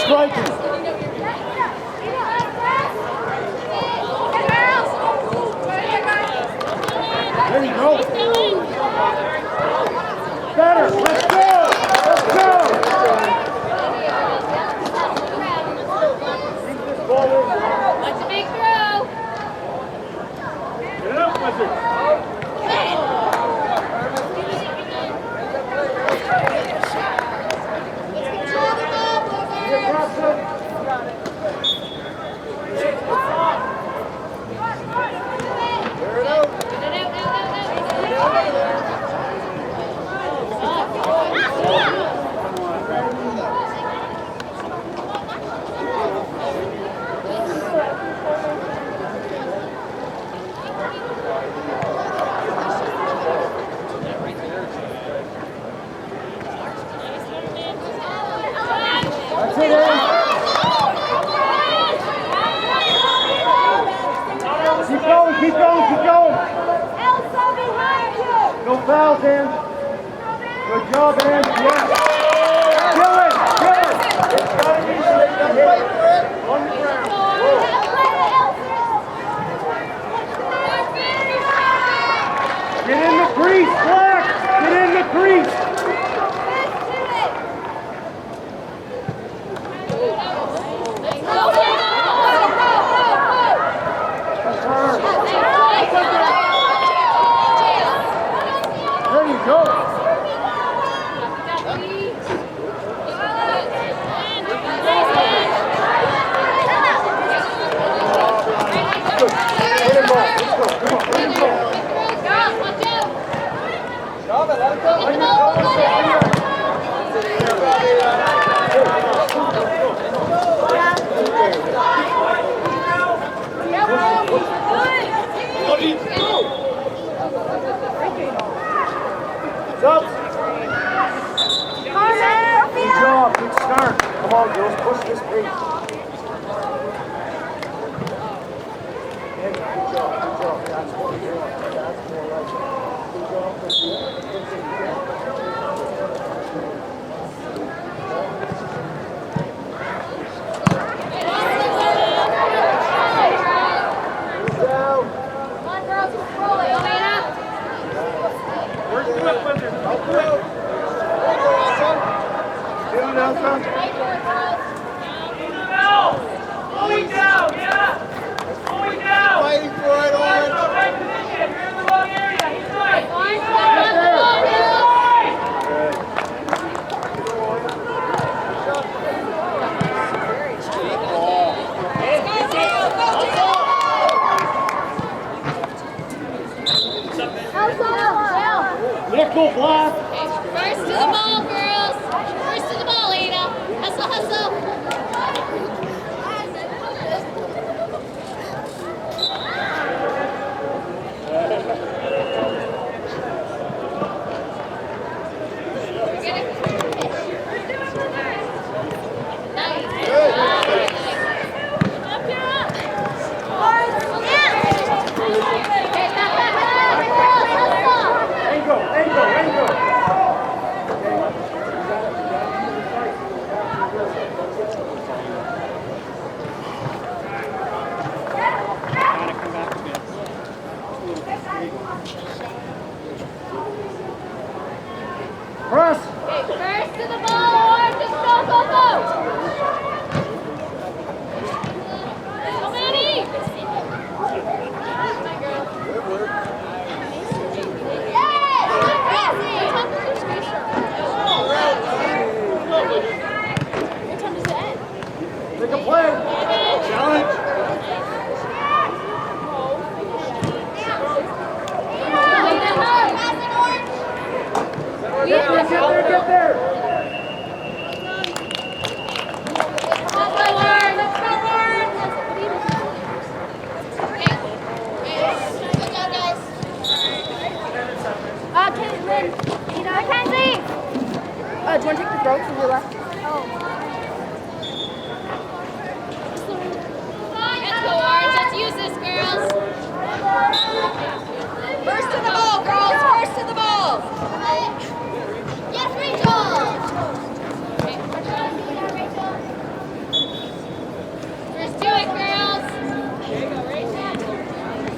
striking. There you go. Better. Let's go. Let's go. That's a big throw. Get it up, Wizard. Keep going. No fouls, Ann. Good job, Ann. Yes. Kill it. On the ground. Get in the crease, Black. Get in the crease. There you go. Good job, good start. Come on, girls, push this pace. Good job. That's what we want. That's more like it. Good job. Fighting for it, Orange. Nickel block. First to the ball, girls. First to the ball, Ada. Hustle. Press. First to the ball, Orange. Just go. Go, Maddie. Make a play. Challenge. Get there. Mackenzie! Do you want to take the throw from your left? Let's go, Orange. Let's use this, girls. First to the ball, girls! First to the ball! Yes, Rachel!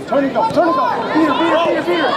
Turn and go. Turn and go. Beat her.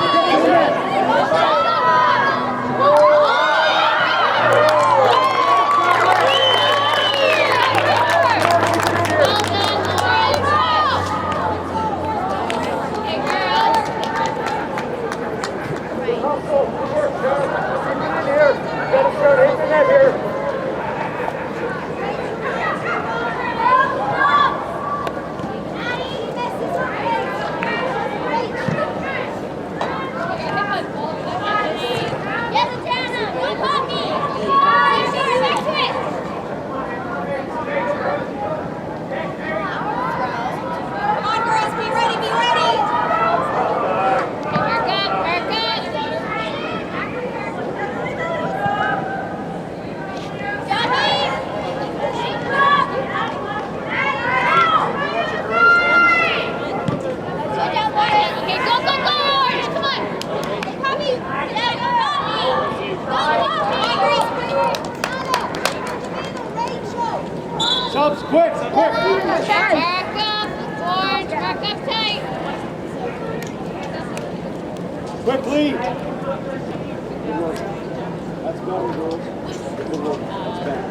Subs, quick! Back up, Orange, back up tight. Quickly! That's going, girls. Good work. That's bad.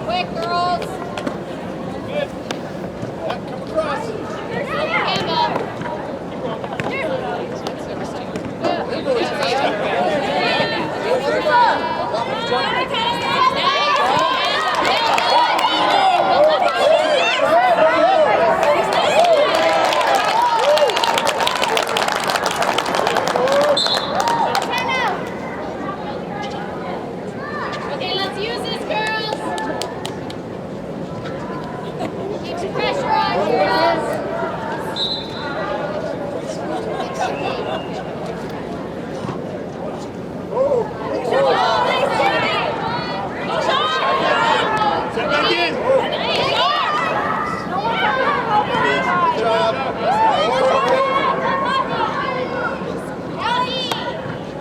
Quick, girls. Come across. Okay, let's use this, girls. Keep the pressure on, girls. Sit back in.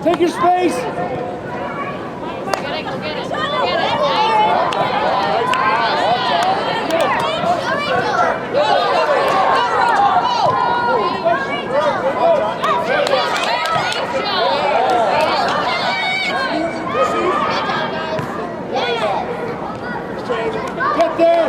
Take your space. Get there.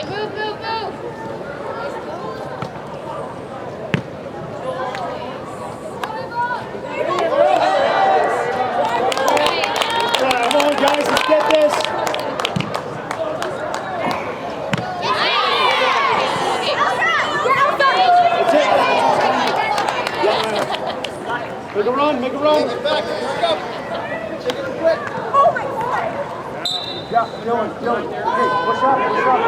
Okay, move, move, move. Come on, guys, let's get this. Make a run, make a run. Take it back, back up. Take it quick. Oh my God! Yeah, Dylan. Hey, push up, push up.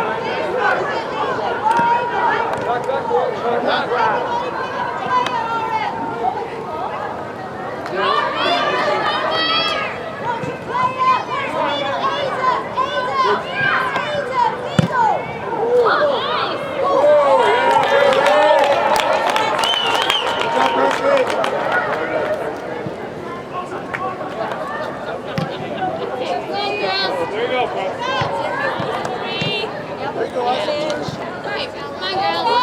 There you go, bro. 3. There you go, Austin. Come on, girls.